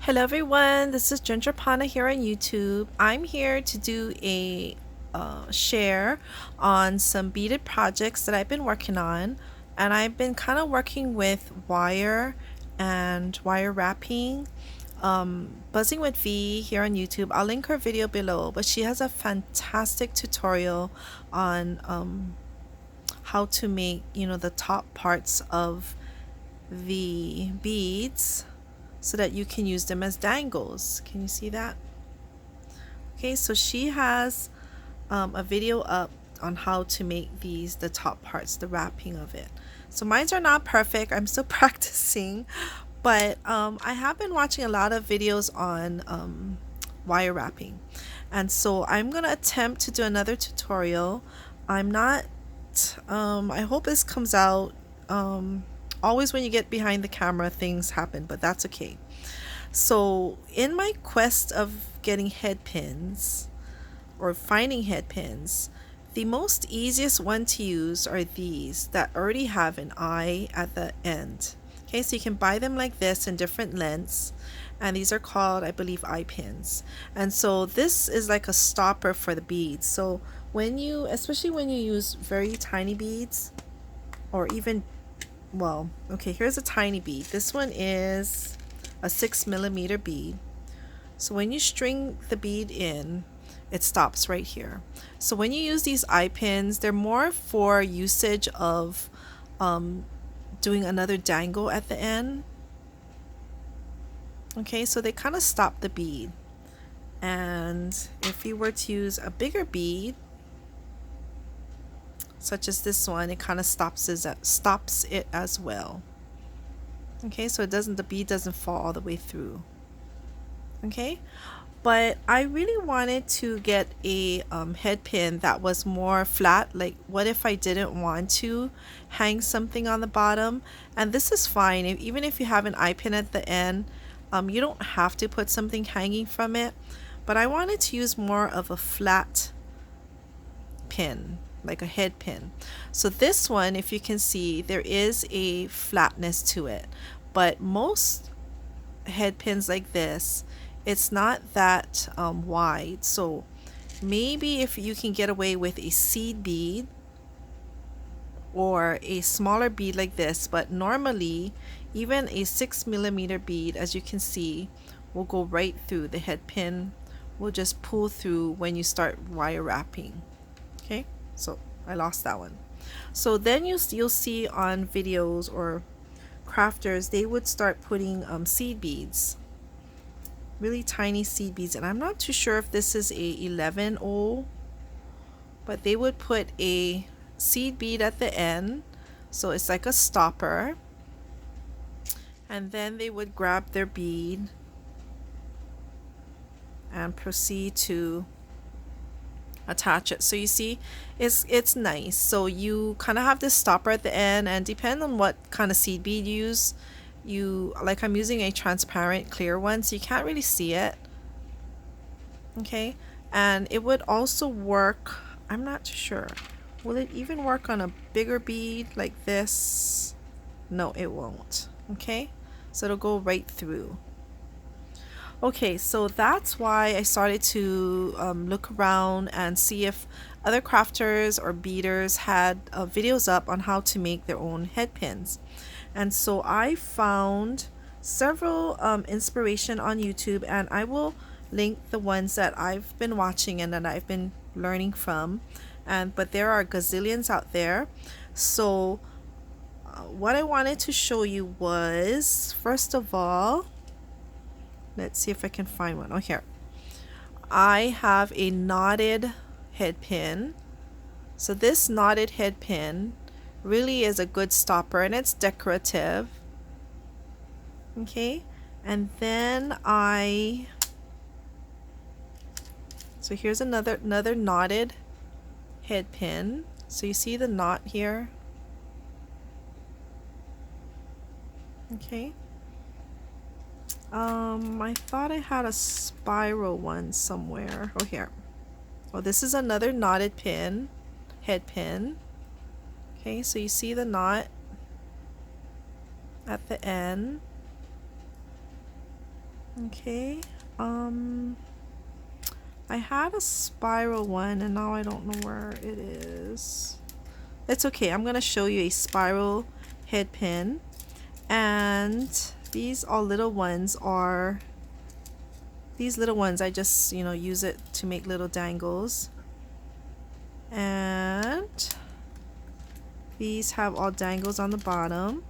Hello everyone, this is Ginger Pana here on YouTube. I'm here to do a share on some beaded projects that I've been working on, and I've been kind of working with wire and wire wrapping. Buzzing with V here on YouTube. I'll link her video below, but she has a fantastic tutorial on how to make, the top parts of the beads so that you can use them as dangles. Can you see that? Okay, so she has a video up on how to make these the top parts, the wrapping of it. So mine are not perfect. I'm still practicing, but I have been watching a lot of videos on wire wrapping, and so I'm gonna attempt to do another tutorial. I'm not. I hope this comes out. Always when you get behind the camera, things happen, but that's okay. So in my quest of getting head pins or finding head pins, the most easiest one to use are these that already have an eye at the end. Okay, so you can buy them like this in different lengths, and these are called, I believe, eye pins. And so this is like a stopper for the beads. So when you, especially when you use very tiny beads, or even, well, okay, here's a tiny bead. This one is a 6mm bead. So when you string the bead in, it stops right here. So when you use these eye pins, they're more for usage of doing another dangle at the end. Okay, so they kind of stop the bead. And if you were to use a bigger bead, such as this one, it kind of stops it as well. Okay, so the bead doesn't fall all the way through. Okay, but I really wanted to get a head pin that was more flat. Like, what if I didn't want to hang something on the bottom? And this is fine. Even if you have an eye pin at the end, you don't have to put something hanging from it. But I wanted to use more of a flat pin, like a head pin. So this one, if you can see, there is a flatness to it. But most head pins like this, it's not that wide. So maybe if you can get away with a seed bead or a smaller bead like this, but normally even a 6mm bead, as you can see, will go right through. The head pin will just pull through when you start wire wrapping. Okay, so I lost that one. So then you'll see on videos or crafters, they would start putting seed beads, really tiny seed beads, and I'm not too sure if this is a 11O, but they would put a seed bead at the end, so it's like a stopper, and then they would grab their bead and proceed to attach it. So you see, it's nice. So you kind of have this stopper at the end, and depending on what kind of seed bead you use, like I'm using a transparent clear one, so you can't really see it. Okay, and it would also work, I'm not too sure, will it even work on a bigger bead like this? No, it won't. Okay, so it'll go right through. Okay, so that's why I started to look around and see if other crafters or beaders had videos up on how to make their own head pins. And so I found several inspiration on YouTube, and I will link the ones that I've been watching and that I've been learning from. But there are gazillions out there. So what I wanted to show you was, first of all, let's see if I can find one. Oh, here. I have a knotted head pin. So this knotted head pin really is a good stopper, and it's decorative. Okay, and then so here's another knotted head pin. So you see the knot here. Okay. I thought I had a spiral one somewhere. Oh, here. Oh, this is another knotted pin, head pin. Okay, so you see the knot at the end. Okay. Um, I had a spiral one and now I don't know where it is. It's okay. I'm gonna show you a spiral head pin, and these all little ones are these little ones. I just use it to make little dangles, and these have all dangles on the bottom.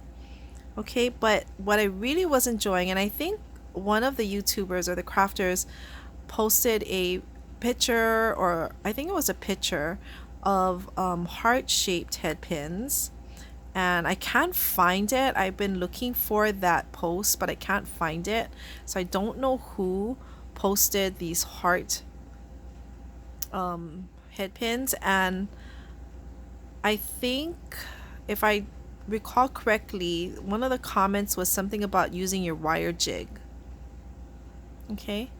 Okay, but what I really was enjoying, and I think one of the YouTubers or the crafters posted a picture, or I think it was a picture of heart-shaped head pins, and I can't find it. I've been looking for that post, but I can't find it. So I don't know who posted these heart head pins, and I think if I recall correctly, one of the comments was something about using your wire jig. Okay.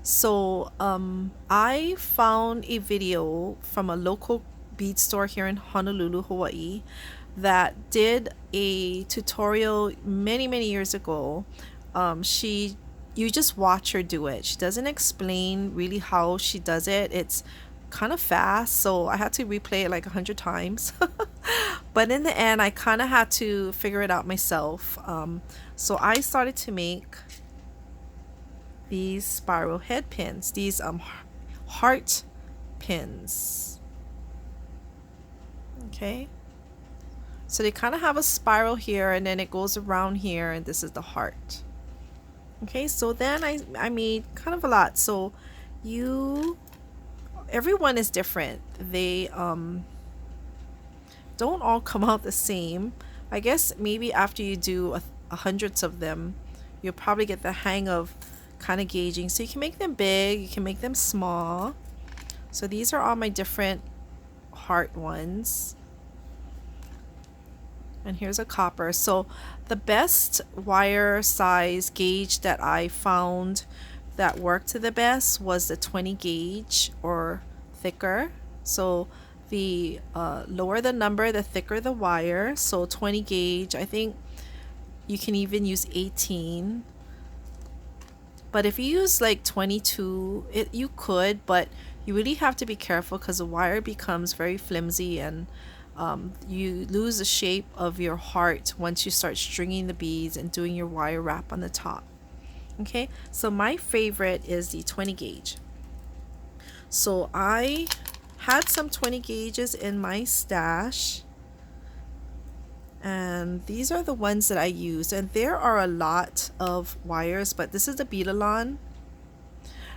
So I found a video from a local bead store here in Honolulu, Hawaii, that did a tutorial many years ago. She You just watch her do it. She doesn't explain really how she does it. It's kind of fast, so I had to replay it like 100 times. But in the end, I kind of had to figure it out myself. So I started to make these spiral head pins, these heart pins. Okay, so they kind of have a spiral here, and then it goes around here, and this is the heart. Okay, so then I made kind of a lot. So everyone is different. They don't all come out the same. I guess maybe after you do hundreds of them, you'll probably get the hang of kind of gauging. So you can make them big, you can make them small. So these are all my different heart ones. And here's a copper. So the best wire size gauge that I found that worked the best was the 20 gauge or thicker. So the lower the number, the thicker the wire. So 20 gauge, I think you can even use 18. But if you use like 22, you could, but you really have to be careful because the wire becomes very flimsy, and you lose the shape of your heart once you start stringing the beads and doing your wire wrap on the top. Okay, so my favorite is the 20 gauge. So I had some 20 gauges in my stash, and these are the ones that I use, and there are a lot of wires, but this is the Beadalon.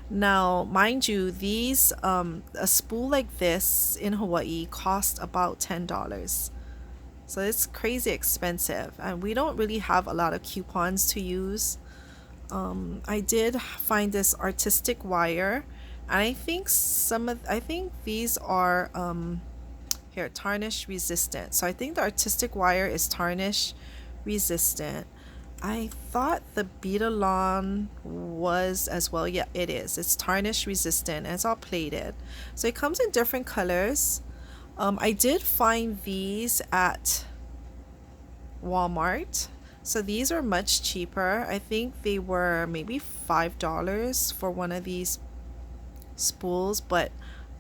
Now mind you, these a spool like this in Hawaii cost about $10, so it's crazy expensive, and we don't really have a lot of coupons to use. I did find this artistic wire, and I think these are here, tarnish resistant. So I think the artistic wire is tarnish resistant. I thought the Beadalon was as well. Yeah, it is. It's tarnish resistant, and it's all plated. So it comes in different colors. I did find these at Walmart. So these are much cheaper. I think they were maybe $5 for one of these spools, but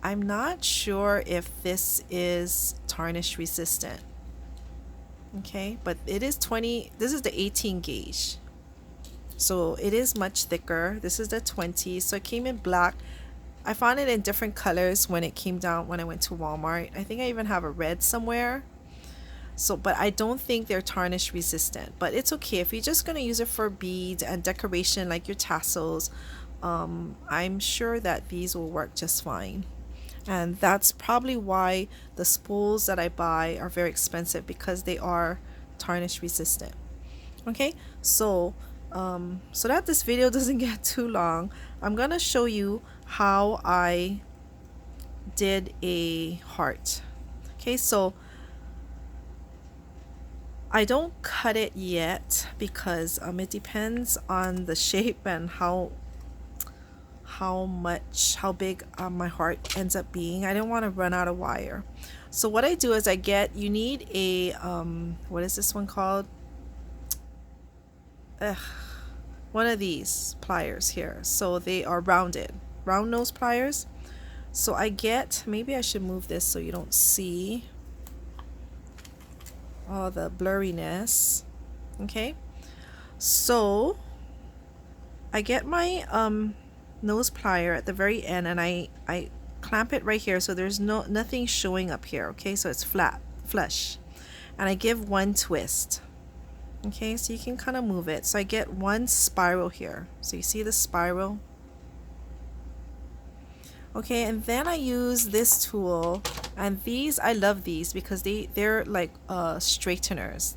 I'm not sure if this is tarnish resistant. Okay, but it is 20. This is the 18 gauge, so it is much thicker. This is the 20, so it came in black. I found it in different colors when it came down when I went to Walmart. I think I even have a red somewhere. So, but I don't think they're tarnish resistant, but it's okay if you're just going to use it for beads and decoration like your tassels. I'm sure that these will work just fine. And that's probably why the spools that I buy are very expensive, because they are tarnish resistant. Okay, so so that this video doesn't get too long, I'm gonna show you how I did a heart. Okay, so I don't cut it yet because it depends on the shape and how big my heart ends up being. I don't want to run out of wire. So what I do is you need a what is this one called? one of these pliers here. So they are rounded, round nose pliers. So I get, maybe I should move this so you don't see all the blurriness. Okay, so I get my nose plier at the very end, and I clamp it right here so there's nothing showing up here. Okay, so it's flat, flush, and I give one twist. Okay, so you can kind of move it. So I get one spiral here. So you see the spiral? Okay, and then I use this tool, and these, I love these because they're like straighteners.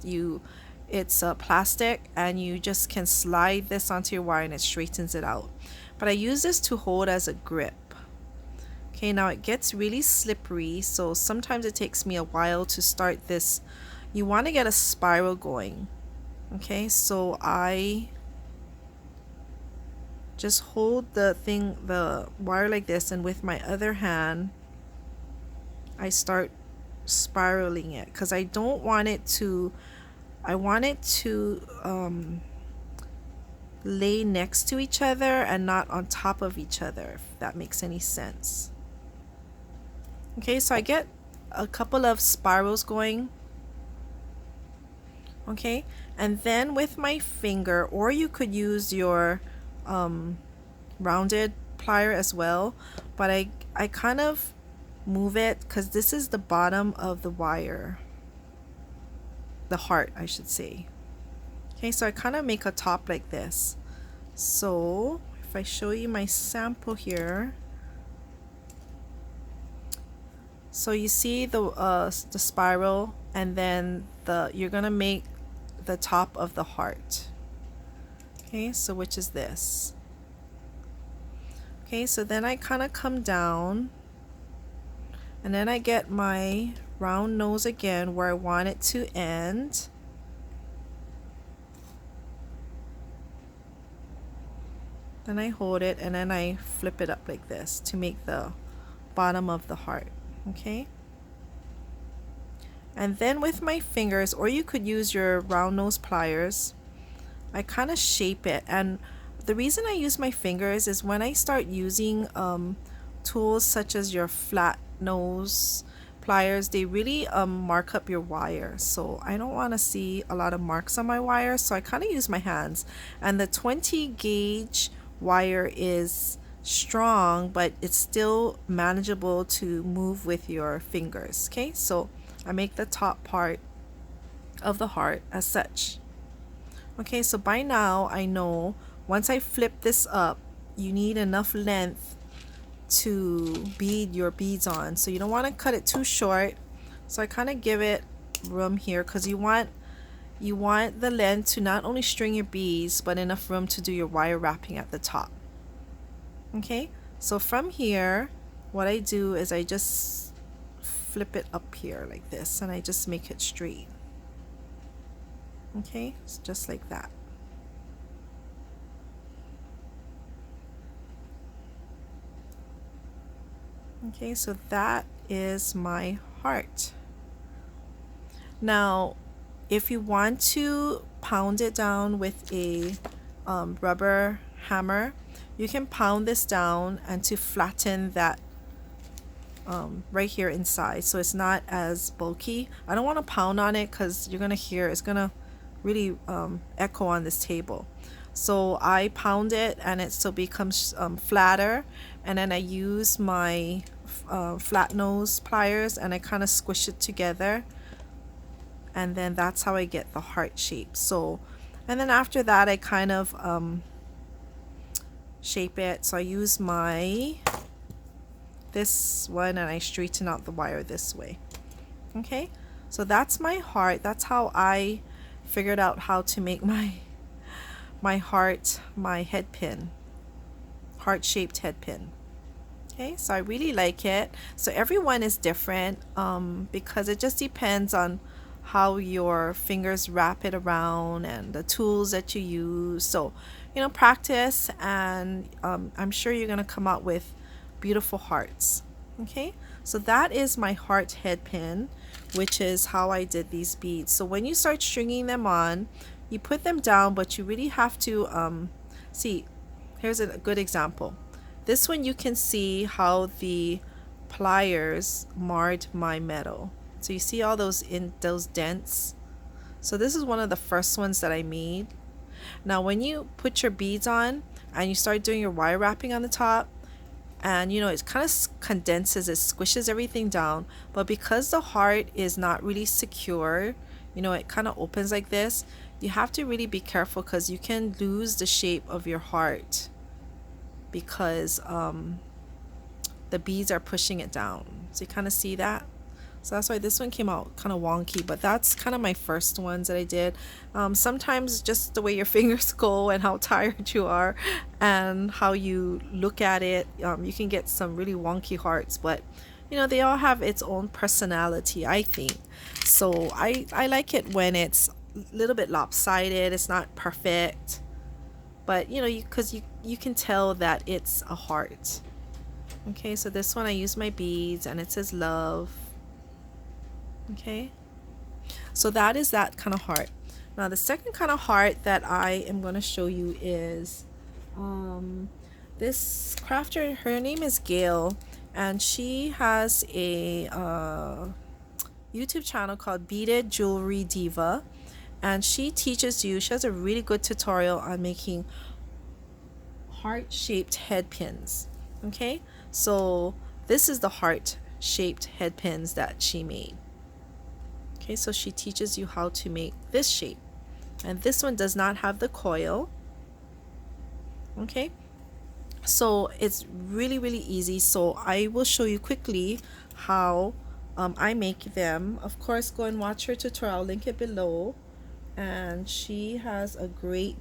It's plastic, and you just can slide this onto your wire and it straightens it out. But I use this to hold as a grip. Okay, now it gets really slippery, so sometimes it takes me a while to start this. You want to get a spiral going. Okay, so I just hold the wire like this, and with my other hand I start spiraling it because I don't want it to, I want it to lay next to each other and not on top of each other, if that makes any sense. Okay, so I get a couple of spirals going. Okay, and then with my finger, or you could use your rounded plier as well, but I kind of move it because this is the bottom of the wire, the heart I should say. Okay, so I kind of make a top like this. So if I show you my sample here, so you see the spiral, and then you're gonna make the top of the heart. Okay, so which is this. Okay, so then I kind of come down, and then I get my round nose again where I want it to end. Then I hold it, and then I flip it up like this to make the bottom of the heart. Okay, and then with my fingers, or you could use your round nose pliers, I kind of shape it. And the reason I use my fingers is when I start using tools such as your flat nose pliers, they really mark up your wire, so I don't want to see a lot of marks on my wire, so I kind of use my hands. And the 20 gauge wire is strong, but it's still manageable to move with your fingers. Okay, so I make the top part of the heart as such. Okay, so by now I know once I flip this up, you need enough length to bead your beads on, so you don't want to cut it too short. So I kind of give it room here because you want the length to not only string your beads, but enough room to do your wire wrapping at the top. Okay, so from here what I do is I just flip it up here like this, and I just make it straight. Okay, it's just like that. Okay, so that is my heart. Now if you want to pound it down with a rubber hammer, you can pound this down and to flatten that right here inside, so it's not as bulky. I don't want to pound on it because you're gonna hear it's gonna really echo on this table. So I pound it, and it still becomes flatter, and then I use my flat nose pliers, and I kind of squish it together, and then that's how I get the heart shape. So, and then after that I kind of shape it. So I use this one, and I straighten out the wire this way. Okay, so that's my heart. That's how I figured out how to make my heart, my head pin, heart shaped head pin. Okay, so I really like it. So everyone is different because it just depends on how your fingers wrap it around and the tools that you use. So practice, and I'm sure you're gonna come out with beautiful hearts. Okay, so that is my heart head pin, which is how I did these beads. So when you start stringing them on, you put them down, but you really have to See, here's a good example. This one you can see how the pliers marred my metal. So you see all those dents. So this is one of the first ones that I made. Now when you put your beads on and you start doing your wire wrapping on the top, and it kind of condenses, it squishes everything down, but because the heart is not really secure, it kind of opens like this. You have to really be careful because you can lose the shape of your heart because the beads are pushing it down. So you kind of see that. So that's why this one came out kind of wonky, but that's kind of my first ones that I did. Sometimes just the way your fingers go and how tired you are and how you look at it, you can get some really wonky hearts, but they all have its own personality, I think. So I like it when it's a little bit lopsided, it's not perfect, but because you can tell that it's a heart. Okay, so this one I use my beads and it says love. Okay, so that is that kind of heart. Now the second kind of heart that I am going to show you is this crafter. Her name is Gail, and she has a YouTube channel called Beaded Jewelry Diva, and she teaches you, she has a really good tutorial on making heart-shaped head pins. Okay, so this is the heart-shaped head pins that she made. Okay, so she teaches you how to make this shape, and this one does not have the coil. Okay, so it's really easy. So I will show you quickly how I make them. Of course, go and watch her tutorial, I'll link it below, and she has a great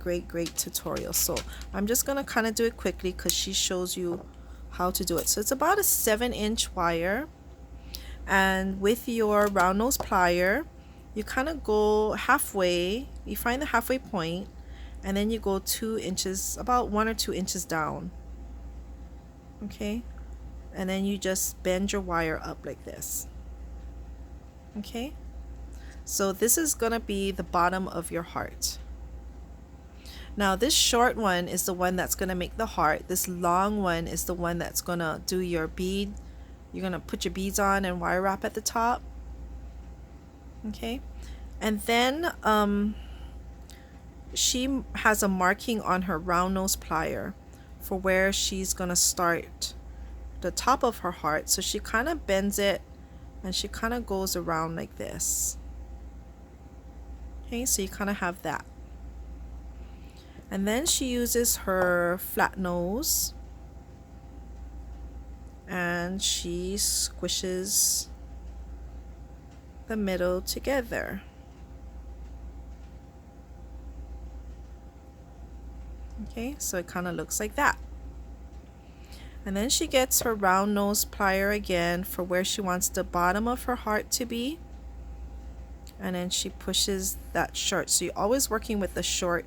tutorial. So I'm just gonna kind of do it quickly because she shows you how to do it. So it's about a 7-inch wire, and with your round nose plier you kind of go halfway, you find the halfway point, and then you go 2 inches, about 1 or 2 inches down. Okay, and then you just bend your wire up like this. Okay, so this is gonna be the bottom of your heart. Now this short one is the one that's gonna make the heart. This long one is the one that's gonna do your bead. You're gonna put your beads on and wire wrap at the top. Okay, and then she has a marking on her round nose plier for where she's gonna start the top of her heart. So she kind of bends it and she kind of goes around like this. Okay, so you kind of have that. And then she uses her flat nose and she squishes the middle together. Okay, so it kind of looks like that. And then she gets her round nose plier again for where she wants the bottom of her heart to be, and then she pushes that short. So you're always working with the short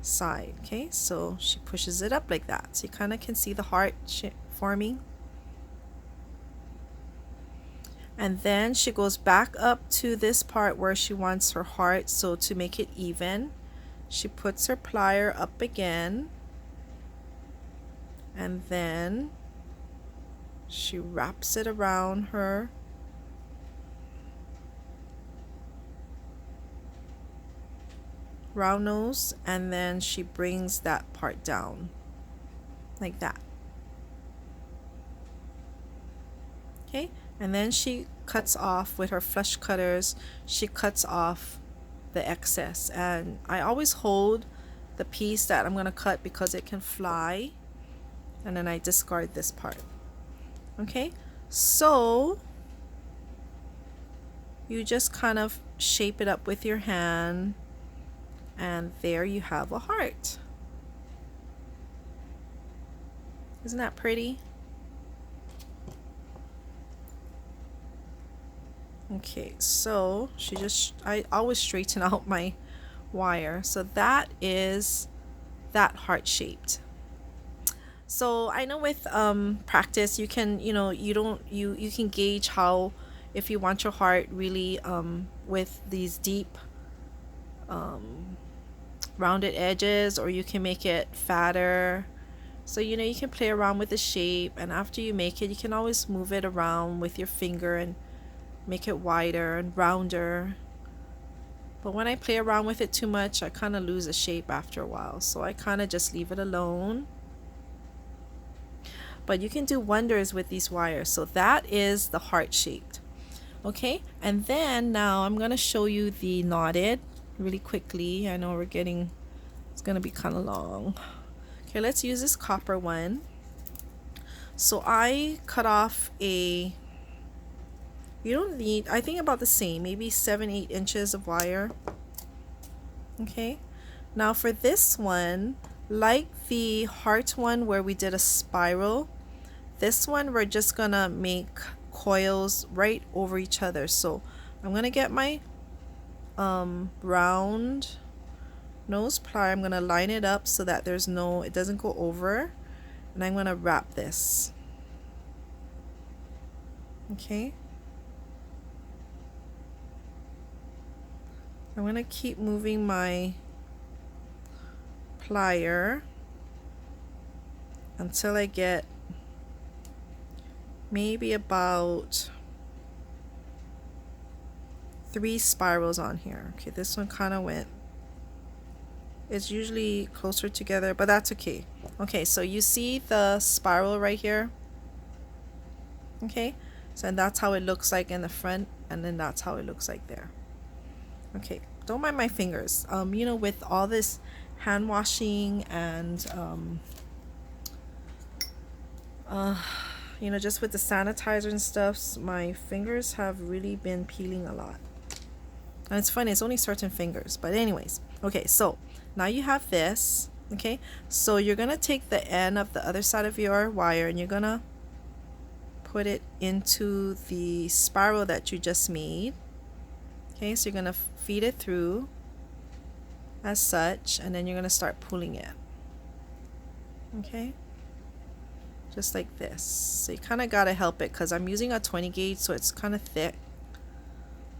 side. Okay, so she pushes it up like that, so you kind of can see the heart forming. And then she goes back up to this part where she wants her heart. So to make it even, she puts her plier up again, and then she wraps it around her round nose, and then she brings that part down like that. Okay, and then she cuts off with her flush cutters, she cuts off the excess, and I always hold the piece that I'm going to cut because it can fly, and then I discard this part. Okay, so you just kind of shape it up with your hand, and there you have a heart. Isn't that pretty? Okay, so I always straighten out my wire. So that is that heart shaped. So I know with practice you can, you can gauge how, if you want your heart really with these deep rounded edges, or you can make it fatter. So you know, you can play around with the shape, and after you make it, you can always move it around with your finger and make it wider and rounder. But when I play around with it too much, I kind of lose the shape after a while, so I kind of just leave it alone. But you can do wonders with these wires. So that is the heart shaped. Okay, and then now I'm going to show you the knotted really quickly. I know it's going to be kind of long. Okay, let's use this copper one. So I cut off you don't need, I think about the same, maybe 7-8 inches of wire. Okay, now for this one, like the heart one where we did a spiral, this one we're just gonna make coils right over each other. So I'm gonna get my round nose plier, I'm gonna line it up so that it doesn't go over, and I'm gonna wrap this. Okay, I'm going to keep moving my plier until I get maybe about 3 spirals on here. Okay, this one kind of went, it's usually closer together, but that's okay. Okay, so you see the spiral right here? Okay, so that's how it looks like in the front, and then that's how it looks like there. Okay, don't mind my fingers. You know, with all this hand washing and you know, just with the sanitizer and stuff, my fingers have really been peeling a lot. And it's funny, it's only certain fingers, but anyways. Okay, so now you have this. Okay, so you're gonna take the end of the other side of your wire and you're gonna put it into the spiral that you just made. Okay, so you're gonna feed it through as such, and then you're gonna start pulling it. Okay, just like this. So you kind of gotta help it because I'm using a 20 gauge, so it's kind of thick.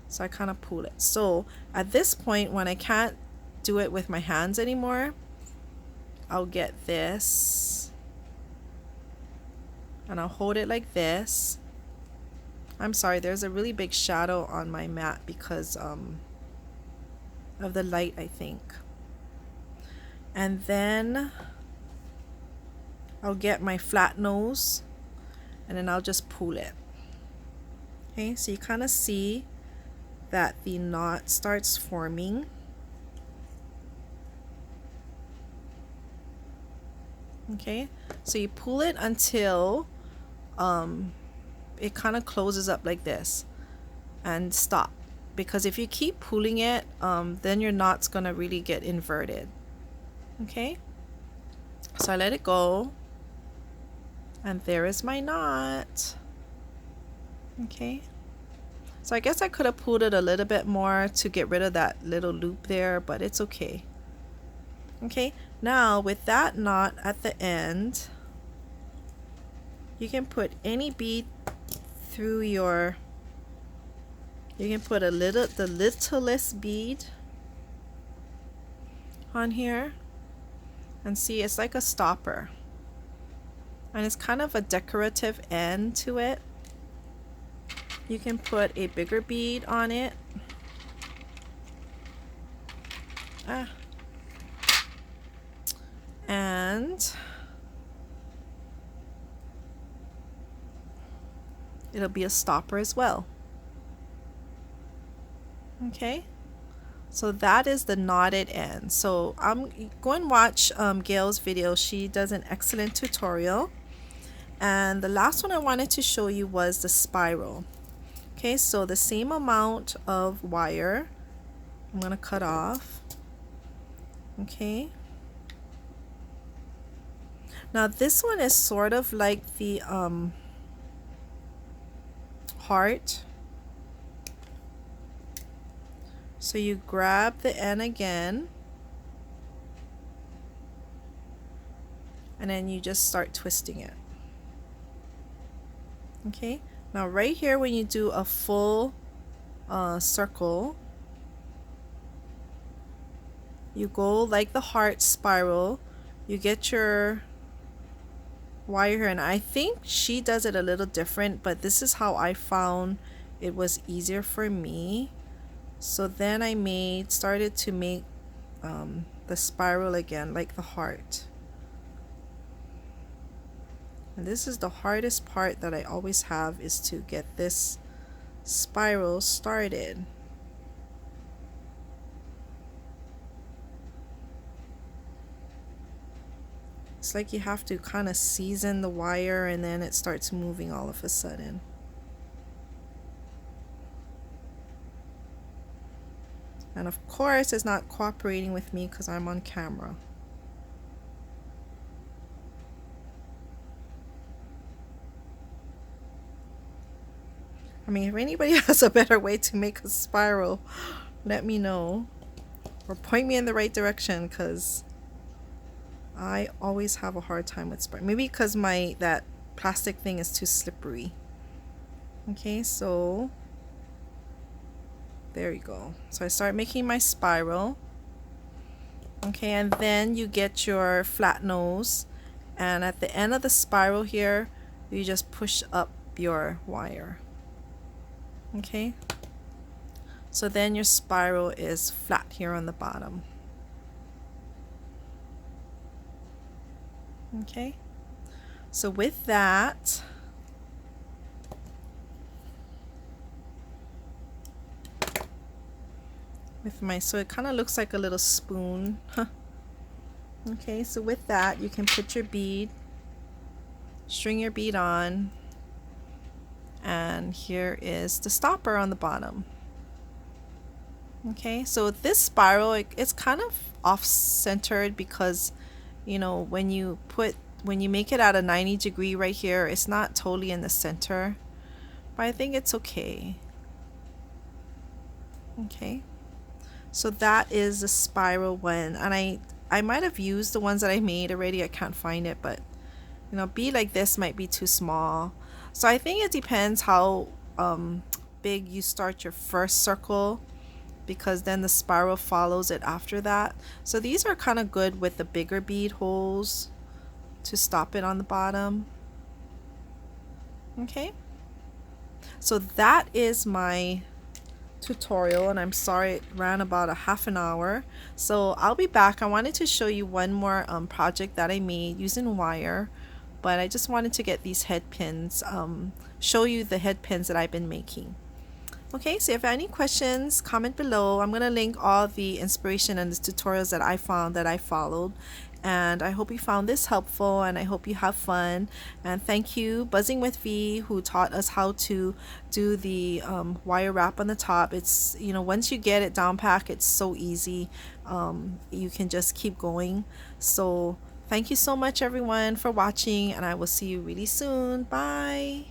So I kind of pull it. So at this point, when I can't do it with my hands anymore, I'll get this and I'll hold it like this. I'm sorry, there's a really big shadow on my mat because of the light, I think. And then I'll get my flat nose and then I'll just pull it. Okay, so you kind of see that the knot starts forming. Okay, so you pull it until it kind of closes up like this, and stop, because if you keep pulling it, then your knot's gonna really get inverted. Okay, so I let it go, and there is my knot. Okay, so I guess I could have pulled it a little bit more to get rid of that little loop there, but it's okay. Okay, now with that knot at the end, you can put any bead through you can put the littlest bead on here, and see, it's like a stopper, and it's kind of a decorative end to it. You can put a bigger bead on it. And it'll be a stopper as well. Okay, so that is the knotted end. So go and watch Gail's video. She does an excellent tutorial. And the last one I wanted to show you was the spiral. Okay, so the same amount of wire I'm gonna cut off. Okay, now this one is sort of like the heart. So you grab the end again, and then you just start twisting it. Okay, now right here, when you do a full circle, You go like the heart spiral. You get your wire here, and I think she does it a little different, but this is how I found it was easier for me. So then I started to make the spiral again, like the heart. And this is the hardest part that I always have, is to get this spiral started. It's like you have to kind of season the wire and then it starts moving all of a sudden. And of course it's not cooperating with me because I'm on camera. I mean, if anybody has a better way to make a spiral, let me know. Or point me in the right direction, because I always have a hard time with spiral. Maybe because that plastic thing is too slippery. Okay, so there you go. So I start making my spiral. Okay, and then you get your flat nose, and at the end of the spiral here, you just push up your wire. Okay, so then your spiral is flat here on the bottom. Okay, so with that, so it kind of looks like a little spoon. Okay, so with that, you can put your bead, string your bead on, and here is the stopper on the bottom. Okay, so this spiral, it's kind of off-centered because, you know, when you make it at a 90-degree right here, it's not totally in the center, but I think it's okay. Okay, so that is the spiral one, and I might have used the ones that I made already. I can't find it, but you know, bead like this might be too small. So I think it depends how big you start your first circle, because then the spiral follows it after that. So these are kind of good with the bigger bead holes to stop it on the bottom. Okay, so that is my tutorial, and I'm sorry it ran about a half an hour. So I'll be back. I wanted to show you one more project that I made using wire, but I just wanted to get these head pins, show you the head pins that I've been making. Okay, so if you have any questions, comment below. I'm going to link all the inspiration and the tutorials that I found that I followed. And I hope you found this helpful, and I hope you have fun. And thank you, Buzzing with V, who taught us how to do the wire wrap on the top. It's, you know, once you get it down pack, it's so easy. You can just keep going. So thank you so much, everyone, for watching, and I will see you really soon. Bye.